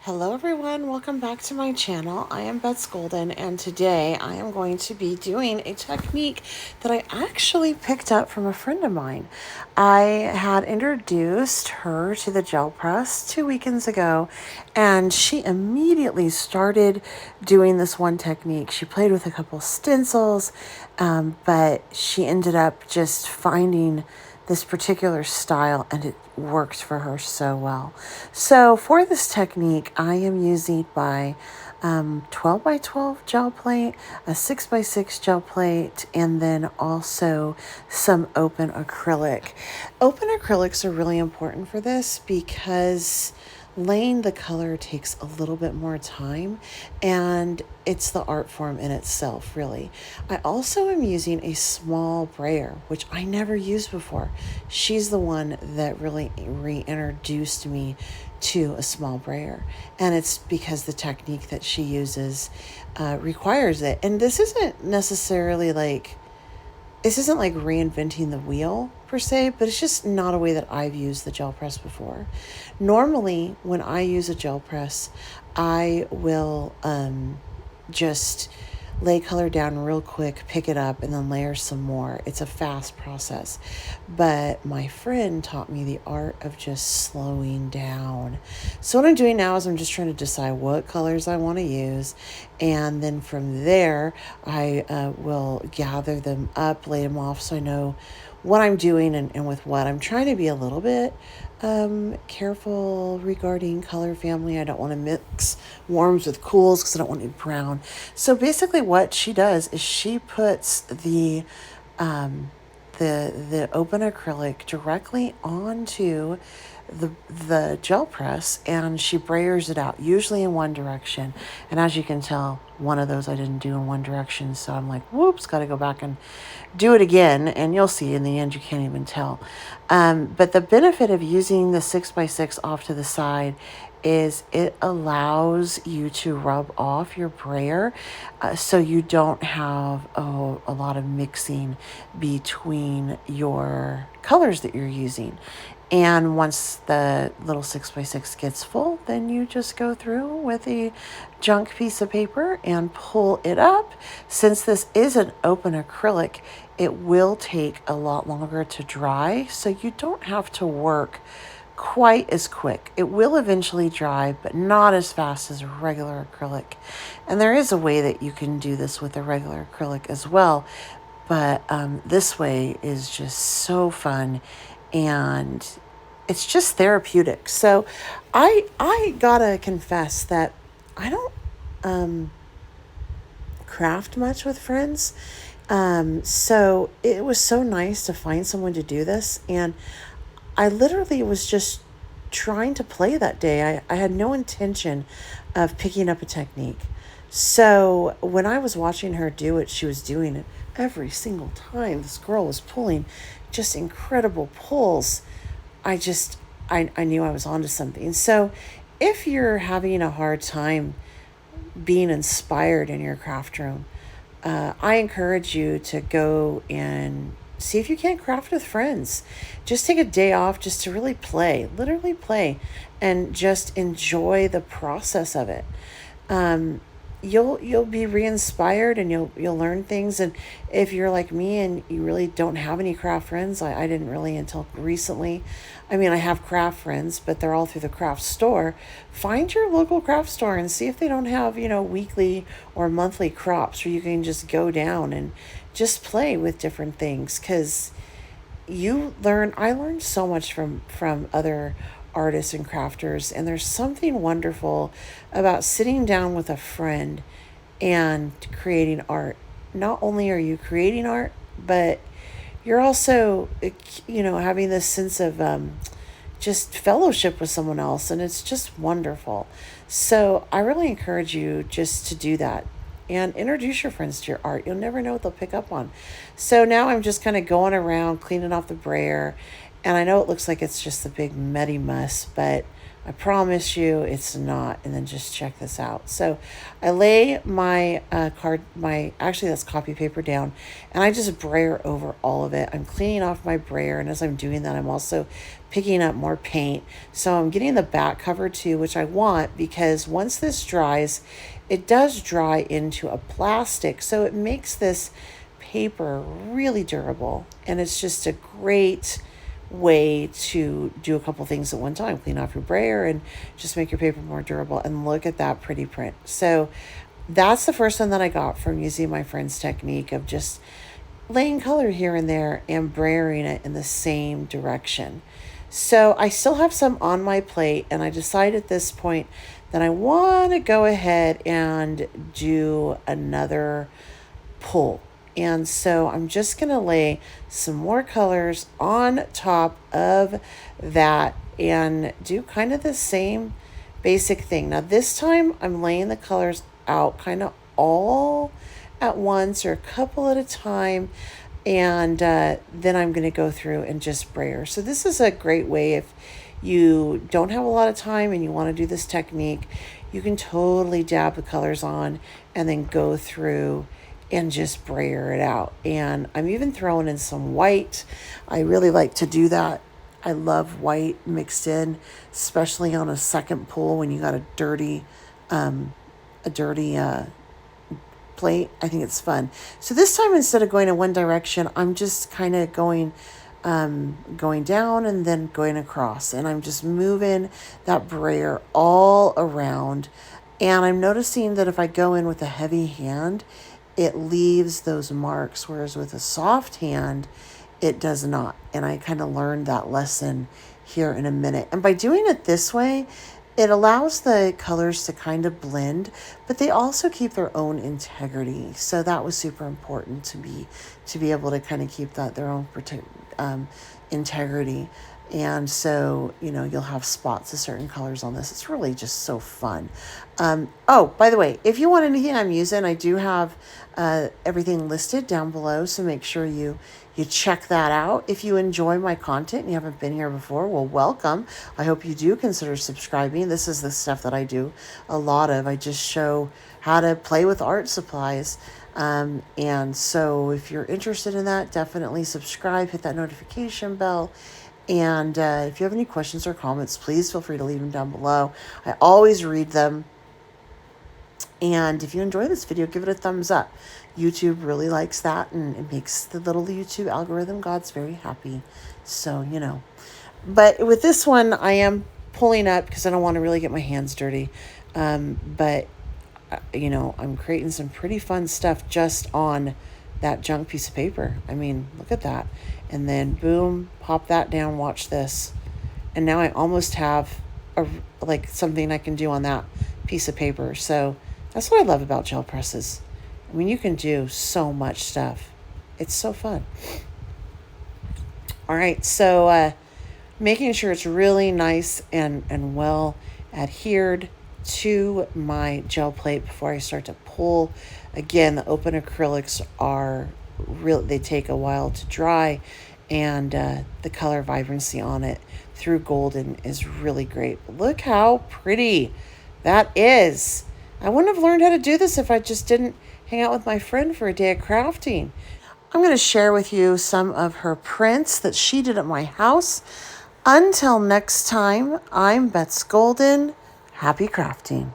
Hello everyone, welcome back to my channel. I am Bets Golden, and today I am going to be doing a technique that I actually picked up from a friend of mine. I had introduced her to the gel press 2 weekends ago, and she immediately started doing this one technique. She played with a couple stencils, but she ended up just finding this particular style, and it works for her so well. So for this technique, I am using my 12 by 12 gel plate, a 6 by 6 gel plate, and then also some open acrylic. Open acrylics are really important for this because laying the color takes a little bit more time, and it's the art form in itself, really. I also am using a small brayer, which I never used before. She's the one that really reintroduced me to a small brayer, and it's because the technique that she uses requires it. And this isn't necessarily like reinventing the wheel per se, but it's just not a way that I've used the gel press before. Normally, when I use a gel press, I will just lay color down real quick, pick it up, and then layer some more. It's a fast process. But my friend taught me the art of just slowing down. So what I'm doing now is I'm just trying to decide what colors I want to use. And then from there, I will gather them up, lay them off so I know what I'm doing and with what. I'm trying to be a little bit careful regarding color family. I don't want to mix warms with cools because I don't want any brown. So basically what she does is she puts the open acrylic directly onto the gel press, and she brayers it out, usually in one direction. And as you can tell, one of those I didn't do in one direction, so I'm like, whoops, got to go back and do it again. And you'll see in the end, you can't even tell. But the benefit of using the 6 by 6 off to the side is it allows you to rub off your brayer, so you don't have a lot of mixing between your colors that you're using. And once the little 6 by 6 gets full, then you just go through with a junk piece of paper and pull it up. Since this is an open acrylic, it will take a lot longer to dry, so you don't have to work quite as quick. It will eventually dry, but not as fast as a regular acrylic. And there is a way that you can do this with a regular acrylic as well, but this way is just so fun, and it's just therapeutic. So I gotta confess that I don't craft much with friends. So it was so nice to find someone to do this, and I literally was just trying to play that day. I had no intention of picking up a technique. So when I was watching her do it, she was doing it every single time. This girl was pulling just incredible pulls. I knew I was onto something. So if you're having a hard time being inspired in your craft room, I encourage you to go and see if you can't craft with friends. Just take a day off just to really play, literally play, and just enjoy the process of it. You'll be re-inspired, and you'll learn things. And if you're like me and you really don't have any craft friends, I didn't really until recently. I mean, I have craft friends, but they're all through the craft store. Find your local craft store and see if they don't have, weekly or monthly crops where you can just go down and just play with different things. Because I learned so much from other artists and crafters, and there's something wonderful about sitting down with a friend and creating art. Not only are you creating art, but you're also having this sense of just fellowship with someone else, and it's just wonderful. So I really encourage you just to do that and introduce your friends to your art. You'll never know what they'll pick up on. So now I'm just kind of going around cleaning off the brayer, and I know it looks like it's just a big muddy mess, but I promise you it's not. And then just check this out. So I lay my actually that's copy paper down, and I just brayer over all of it. I'm cleaning off my brayer, and as I'm doing that, I'm also picking up more paint. So I'm getting the back cover too, which I want because once this dries, it does dry into a plastic. So it makes this paper really durable, and it's just a great way to do a couple things at one time. Clean off your brayer and just make your paper more durable. And look at that pretty print. So that's the first one that I got from using my friend's technique of just laying color here and there and brayering it in the same direction. So I still have some on my plate, and I decided at this point that I want to go ahead and do another pull. And so I'm just going to lay some more colors on top of that and do kind of the same basic thing. Now this time I'm laying the colors out kind of all at once or a couple at a time. And then I'm going to go through and just brayer. So this is a great way if you don't have a lot of time and you want to do this technique. You can totally dab the colors on and then go through and just brayer it out. And I'm even throwing in some white. I really like to do that. I love white mixed in, especially on a second pull when you got a dirty plate. I think it's fun. So this time, instead of going in one direction, I'm just kind of going down and then going across, and I'm just moving that brayer all around. And I'm noticing that if I go in with a heavy hand, it leaves those marks, whereas with a soft hand, it does not. And I kind of learned that lesson here in a minute. And by doing it this way, it allows the colors to kind of blend, but they also keep their own integrity. So that was super important to be able to kind of keep that their own integrity. And so, you'll have spots of certain colors on this. It's really just so fun. Oh, by the way, if you want anything I'm using, I do have everything listed down below. So make sure you check that out. If you enjoy my content and you haven't been here before, well, welcome. I hope you do consider subscribing. This is the stuff that I do a lot of. I just show how to play with art supplies. And so if you're interested in that, definitely subscribe, hit that notification bell. And if you have any questions or comments, please feel free to leave them down below. I always read them. And if you enjoy this video, give it a thumbs up. YouTube really likes that, and it makes the little YouTube algorithm gods very happy. So, But with this one, I am pulling up because I don't want to really get my hands dirty. But I'm creating some pretty fun stuff just on that junk piece of paper. I mean, look at that. And then boom, pop that down, watch this. And now I almost have something I can do on that piece of paper. So that's what I love about gel presses. I mean, you can do so much stuff. It's so fun. All right, so making sure it's really nice and well adhered to my gel plate before I start to pull. Again, the open acrylics are they take a while to dry, and the color vibrancy on it through golden is really great. Look how pretty that is. I wouldn't have learned how to do this if I just didn't hang out with my friend for a day of crafting. I'm going to share with you some of her prints that she did at my house. Until next time, I'm Beth's Golden. Happy crafting.